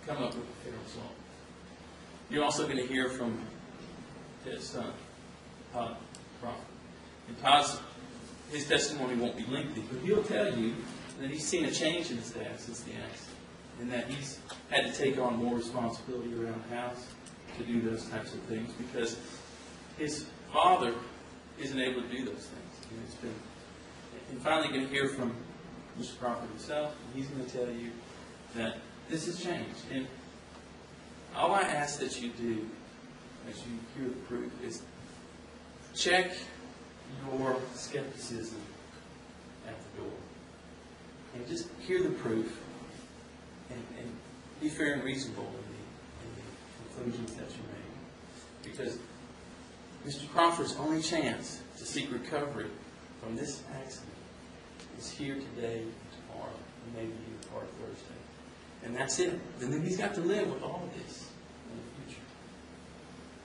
come up with a fair result. You're also going to hear from his son, Todd Crawford. And his testimony won't be lengthy, but he'll tell you that he's seen a change in his dad since the accident, and that he's had to take on more responsibility around the house to do those types of things because his father isn't able to do those things. And finally, going to hear from Mr. Crawford himself, and he's going to tell you that this has changed. And all I ask that you do as you hear the proof is check your skepticism at the door. And just hear the proof and be fair and reasonable in the conclusions that you make. Because Mr. Crawford's only chance to seek recovery from this accident is here today and tomorrow, and maybe even part of Thursday. And that's it. And then he's got to live with all of this in the future.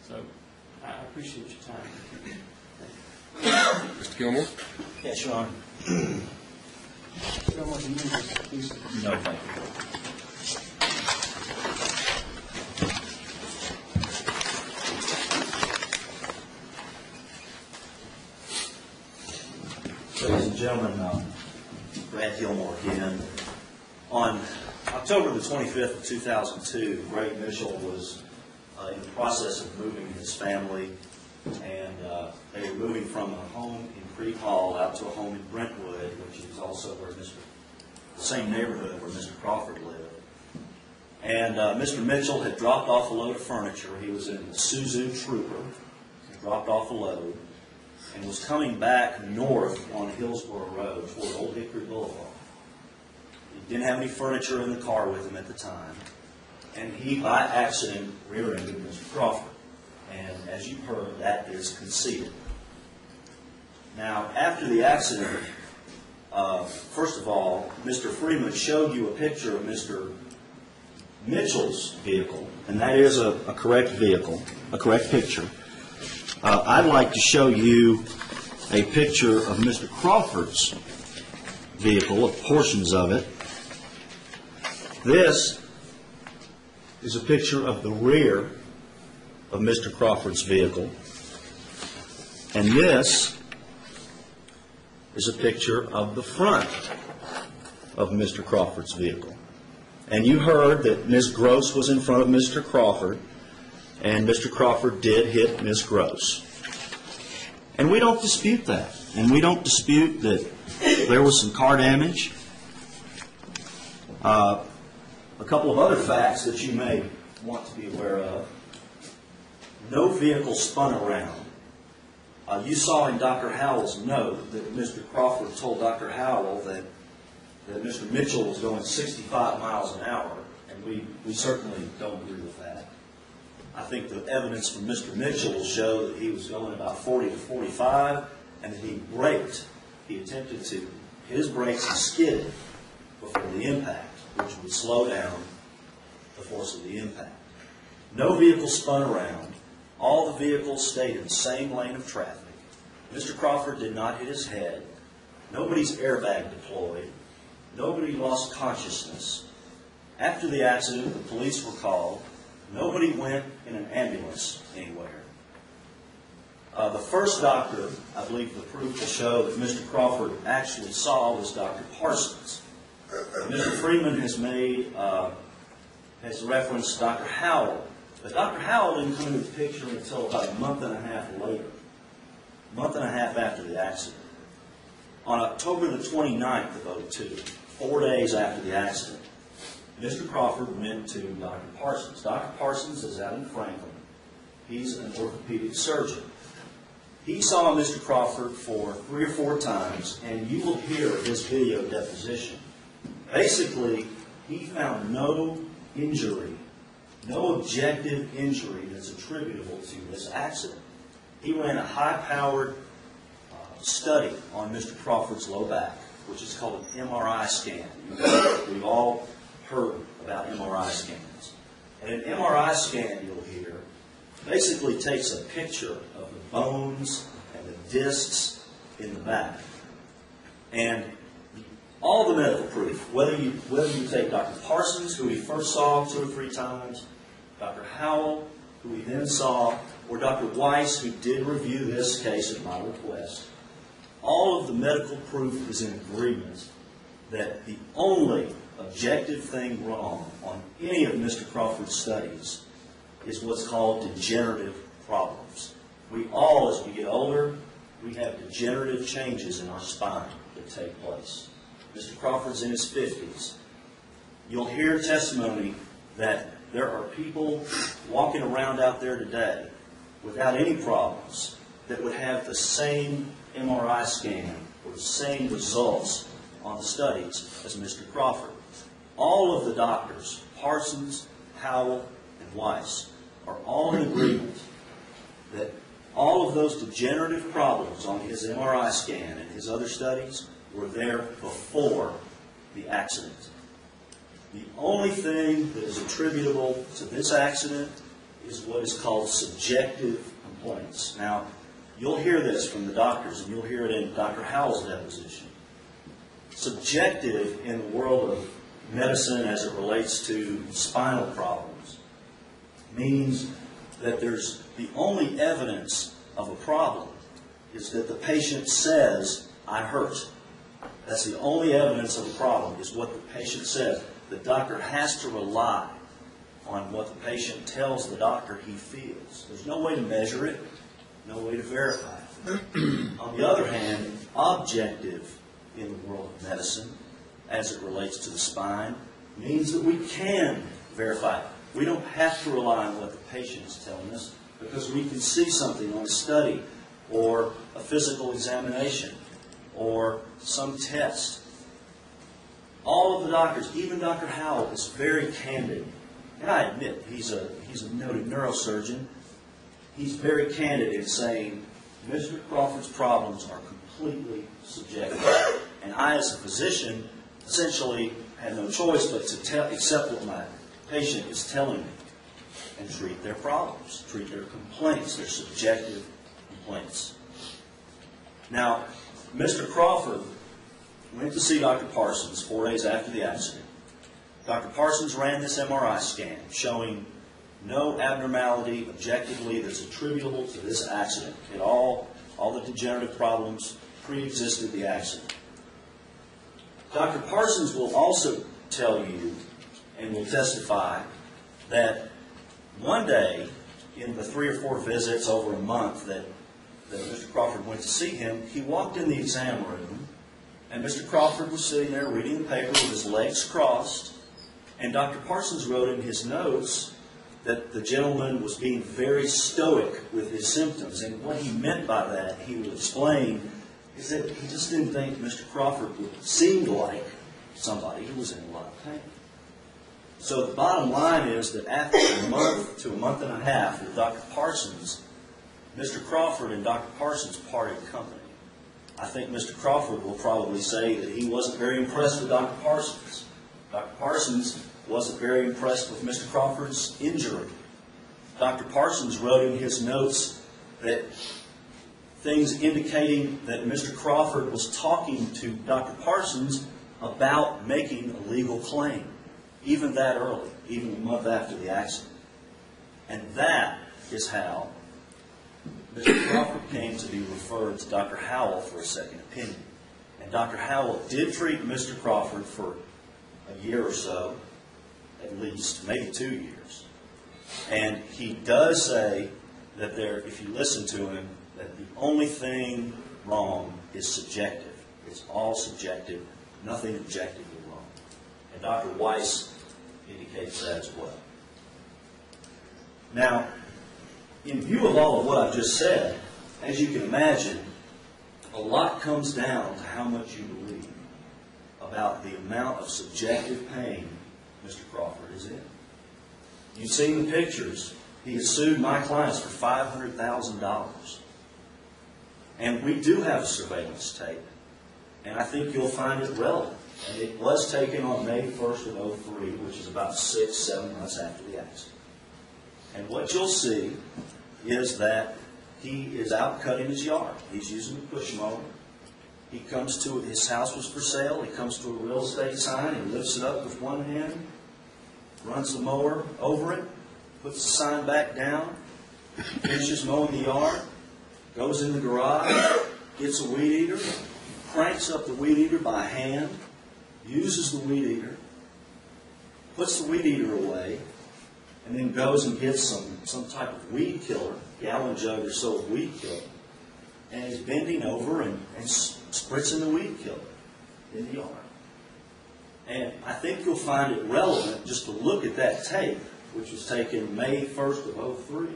So I appreciate your time. Mr. Gilmore? Yes, Your Honor. Gilmore, do you need this, please? No, thank you. Ladies and gentlemen, Brad Gilmore again. On October the 25th of 2002, Greg Mitchell was in the process of moving his family, and they were moving from a home in Creek Hall out to a home in Brentwood, which is also where the same neighborhood where Mr. Crawford lived. And Mr. Mitchell had dropped off a load of furniture. He was in the Suzu Trooper, dropped off a load, and was coming back north on Hillsborough Road toward Old Hickory Boulevard. He didn't have any furniture in the car with him at the time, and he, by accident, rear-ended Mr. Crawford. And as you've heard, that is conceded. Now, after the accident, first of all, Mr. Freeman showed you a picture of Mr. Mitchell's vehicle, and that is a correct vehicle, a correct picture. I'd like to show you a picture of Mr. Crawford's vehicle, portions of it. This is a picture of the rear of Mr. Crawford's vehicle, and this is a picture of the front of Mr. Crawford's vehicle. And you heard that Ms. Gross was in front of Mr. Crawford, and Mr. Crawford did hit Ms. Gross. And we don't dispute that. And we don't dispute that there was some car damage. A couple of other facts that you may want to be aware of. No vehicle spun around. You saw in Dr. Howell's note that Mr. Crawford told Dr. Howell that Mr. Mitchell was going 65 miles an hour, and we certainly don't agree with that. I think the evidence from Mr. Mitchell will show that he was going about 40 to 45, and that he braked. He attempted to hit his brakes and skidded before the impact, which would slow down the force of the impact. No vehicle spun around. All the vehicles stayed in the same lane of traffic. Mr. Crawford did not hit his head. Nobody's airbag deployed. Nobody lost consciousness. After the accident, the police were called. Nobody went in an ambulance anywhere. The first doctor, I believe the proof will show that Mr. Crawford actually saw was Dr. Parsons. Mr. Freeman has referenced Dr. Howell. But Dr. Howell didn't come into the picture until about a month and a half later, a month and a half after the accident. On October the 29th of 2002, 4 days after the accident, Mr. Crawford went to Dr. Parsons. Dr. Parsons is out in Franklin. He's an orthopedic surgeon. He saw Mr. Crawford for 3 or 4 times, and you will hear his video deposition. Basically, he found no injury, no objective injury that's attributable to this accident. He ran a high-powered study on Mr. Crawford's low back, which is called an MRI scan. We've all heard about MRI scans. And an MRI scan, you'll hear, basically takes a picture of the bones and the discs in the back. And all the medical proof, whether you take Dr. Parsons, who we first saw 2 or 3 times, Dr. Howell, who we then saw, or Dr. Weiss, who did review this case at my request, all of the medical proof is in agreement that the only objective thing wrong on any of Mr. Crawford's studies is what's called degenerative problems. We all, as we get older, we have degenerative changes in our spine that take place. Mr. Crawford's in his 50s. You'll hear testimony that there are people walking around out there today without any problems that would have the same MRI scan or the same results on the studies as Mr. Crawford. All of the doctors, Parsons, Howell, and Weiss, are all in agreement that all of those degenerative problems on his MRI scan and his other studies were there before the accident. The only thing that is attributable to this accident is what is called subjective complaints. Now, you'll hear this from the doctors, and you'll hear it in Dr. Howell's deposition. Subjective in the world of medicine as it relates to spinal problems means that there's the only evidence of a problem is that the patient says, "I hurt." That's the only evidence of a problem, is what the patient says. The doctor has to rely on what the patient tells the doctor he feels. There's no way to measure it, no way to verify it. On the other hand, objective in the world of medicine, as it relates to the spine, means that we can verify it. We don't have to rely on what the patient is telling us because we can see something on a study or a physical examination or some test. All of the doctors, even Dr. Howell, is very candid. And I admit, he's a noted neurosurgeon. He's very candid in saying, Mr. Crawford's problems are completely subjective. And I, as a physician, essentially had no choice but to accept what my patient is telling me and treat their problems, treat their complaints, their subjective complaints. Now, Mr. Crawford went to see Dr. Parsons 4 days after the accident. Dr. Parsons ran this MRI scan showing no abnormality objectively that's attributable to this accident. All the degenerative problems pre-existed the accident. Dr. Parsons will also tell you and will testify that one day in the 3 or 4 visits over a month that Mr. Crawford went to see him, he walked in the exam room and Mr. Crawford was sitting there reading the paper with his legs crossed, and Dr. Parsons wrote in his notes that the gentleman was being very stoic with his symptoms. And what he meant by that, he would explain, is that he just didn't think Mr. Crawford seemed like somebody who was in a lot of pain. So the bottom line is that after a month to a month and a half with Dr. Parsons, Mr. Crawford and Dr. Parsons parted company. I think Mr. Crawford will probably say that he wasn't very impressed with Dr. Parsons. Dr. Parsons wasn't very impressed with Mr. Crawford's injury. Dr. Parsons wrote in his notes that things indicating that Mr. Crawford was talking to Dr. Parsons about making a legal claim, even that early, even a month after the accident. And that is how Mr. Crawford came to be referred to Dr. Howell for a second opinion. And Dr. Howell did treat Mr. Crawford for a year or so, at least, maybe 2 years. And he does say that if you listen to him, that the only thing wrong is subjective. It's all subjective, nothing objectively wrong. And Dr. Weiss indicates that as well. Now, in view of all of what I've just said, as you can imagine, a lot comes down to how much you believe about the amount of subjective pain Mr. Crawford is in. You've seen the pictures. He has sued my clients for $500,000. And we do have a surveillance tape. And I think you'll find it relevant. And it was taken on May 1st of 2003, which is about 6-7 months after the accident. And what you'll see is that he is out cutting his yard. He's using a push mower. He comes to his house was for sale. He comes to a real estate sign. He lifts it up with one hand, runs the mower over it, puts the sign back down, finishes mowing the yard, goes in the garage, gets a weed eater, cranks up the weed eater by hand, uses the weed eater, puts the weed eater away, and then goes and gets some type of weed killer, gallon jug or so of weed killer, and is bending over and spritzing the weed killer in the yard. And I think you'll find it relevant just to look at that tape, which was taken May 1st of 2003,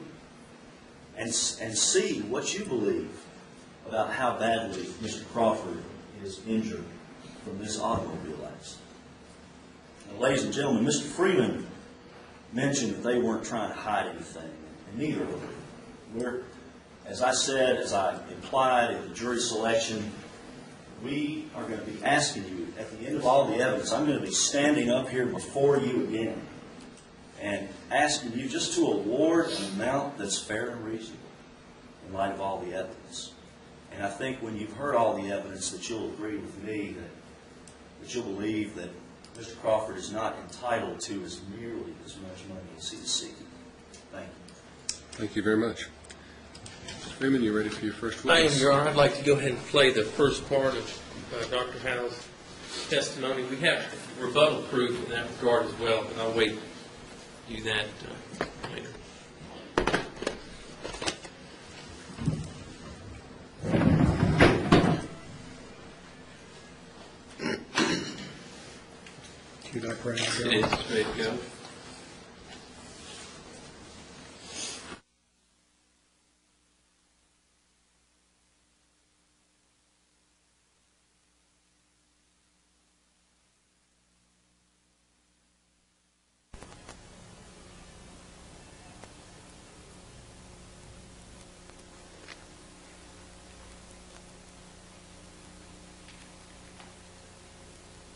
and see what you believe about how badly Mr. Crawford is injured from this automobile accident. Now, ladies and gentlemen, Mr. Freeman mentioned that they weren't trying to hide anything, and neither are we. As I said, as I implied in the jury selection, we are going to be asking you, at the end of all the evidence, I'm going to be standing up here before you again and asking you just to award an amount that's fair and reasonable in light of all the evidence. And I think when you've heard all the evidence that you'll agree with me that you'll believe that Mr. Crawford is not entitled to nearly as much money as he is seeking. Thank you. Thank you very much. Mr. Freeman, you ready for your first I witness? am, Your Honor. I'd like to go ahead and play the first part of Dr. Howe's testimony. We have rebuttal proof in that regard as well, but I'll wait to do that later. Cue Dr. Brown. It is ready to go.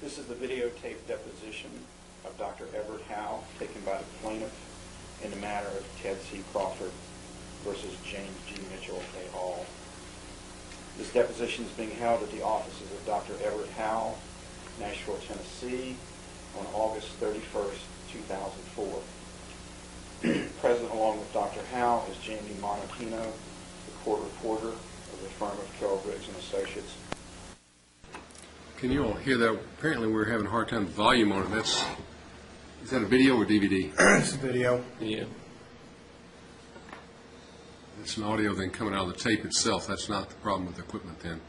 This is the videotaped deposition of Dr. Everett Howe taken by the plaintiff in the matter of Ted C. Crawford versus James G. Mitchell et al. This deposition is being held at the offices of Dr. Everett Howe, Nashville, Tennessee, on August 31st, 2004. Present along with Dr. Howe is Jamie Monachino, the court reporter of the firm of Carroll Briggs & Associates. Can you all hear that? Apparently we're having a hard time with volume on it. Is that a video or DVD? It's a video. Yeah. It's an audio then coming out of the tape itself. That's not the problem with the equipment then.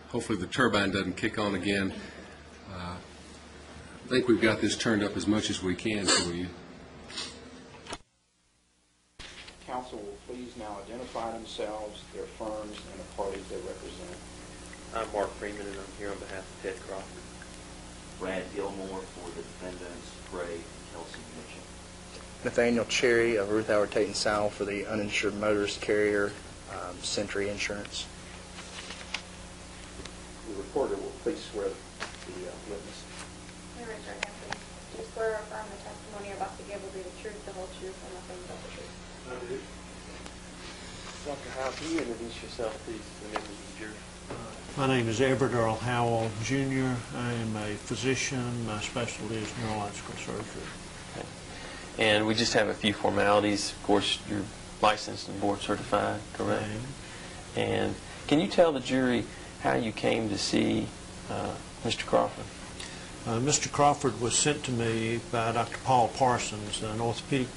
Hopefully the turbine doesn't kick on again. I think we've got this turned up as much as we can for you. Counsel will please now identify themselves, their firms, and the parties they represent. I'm Mark Freeman, and I'm here on behalf of Ted Crawford. Brad Gilmore for the defendants, Gray, Kelsey Mitchell. Nathaniel Cherry of Ruth Howard Tate & Sowell for the uninsured motorist carrier, Century Insurance. The reporter will please swear the witness. Hey, Richard, do you swear or affirm the testimony you're about to give will be the truth, the whole truth, and nothing but the truth? I do. Dr. Howe, can you introduce yourself, please, to the members of the jury? My name is Everett Earl Howell, Jr. I am a physician. My specialty is neurological surgery. Okay. And we just have a few formalities. Of course, you're licensed and board certified, correct? And can you tell the jury how you came to see Mr. Crawford? Mr. Crawford was sent to me by Dr. Paul Parsons, an orthopedic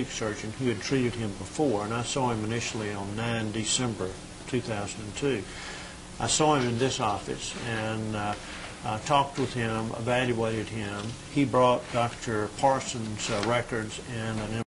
surgeon who had treated him before, and I saw him initially on 9 December 2002. I saw him in this office and talked with him, evaluated him. He brought Dr. Parsons' records and an